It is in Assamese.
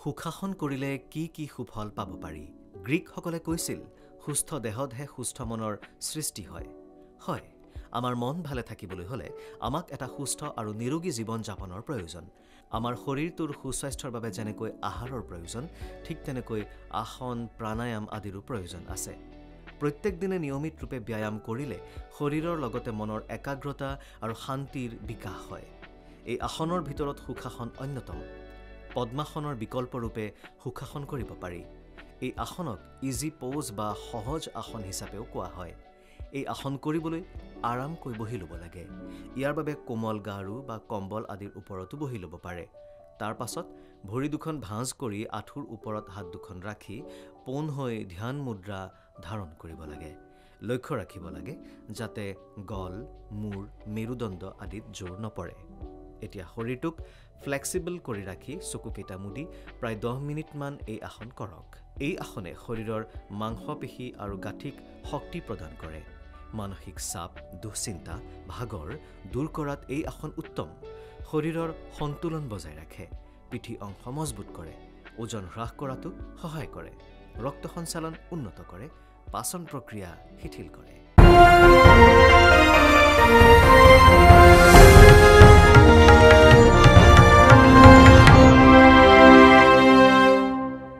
সুখাসন কৰিলে কি কি সুফল পাব পাৰি? গ্ৰীকসকলে কৈছিল, সুস্থ দেহতহে সুস্থ মনৰ সৃষ্টি হয়। হয়, আমাৰ মন ভালে থাকিবলৈ হ'লে আমাক এটা সুস্থ আৰু নিৰোগী জীৱন যাপনৰ প্ৰয়োজন। আমাৰ শৰীৰটোৰ সুস্বাস্থ্যৰ বাবে যেনেকৈ আহাৰৰ প্ৰয়োজন, ঠিক তেনেকৈ আসন, প্ৰাণায়াম আদিৰো প্ৰয়োজন আছে। প্ৰত্যেক দিনে নিয়মিত ৰূপে ব্যায়াম কৰিলে শৰীৰৰ লগতে মনৰ একাগ্ৰতা আৰু শান্তিৰ বিকাশ হয়। এই আসনৰ ভিতৰত সুখাসন অন্যতম। পদ্মাসনৰ বিকল্পৰূপে সুখাসন কৰিব পাৰি। এই আসনক ইজি প'জ বা সহজ আসন হিচাপেও কোৱা হয়। এই আসন কৰিবলৈ আৰামকৈ বহি ল'ব লাগে। ইয়াৰ বাবে কোমল গাৰু বা কম্বল আদিৰ ওপৰতো বহি ল'ব পাৰে। তাৰ পাছত ভৰি দুখন ভাঁজ কৰি আঁঠুৰ ওপৰত হাত দুখন ৰাখি পোন হৈ ধ্যান মুদ্ৰা ধাৰণ কৰিব লাগে। লক্ষ্য ৰাখিব লাগে যাতে গল, মূৰ, মেৰুদণ্ড আদিত জোৰ নপৰে। এতিয়া শৰীৰটোক ফ্লেক্সিবল কৰি ৰাখি চকুকেইটা মুদি প্ৰায় 10 মিনিটমান এই আসন কৰক। এই আসনে শৰীৰৰ মাংসপেশী আৰু গাঁঠিক শক্তি প্ৰদান কৰে। মানসিক চাপ, দুশ্চিন্তা, ভাগৰ দূৰ কৰাত এই আসন উত্তম। শৰীৰৰ সন্তুলন বজাই ৰাখে, পিঠি অংশ মজবুত কৰে, ওজন হ্ৰাস কৰাতো সহায় কৰে, ৰক্ত সঞ্চালন উন্নত কৰে, পাচন প্ৰক্ৰিয়া শিথিল কৰে।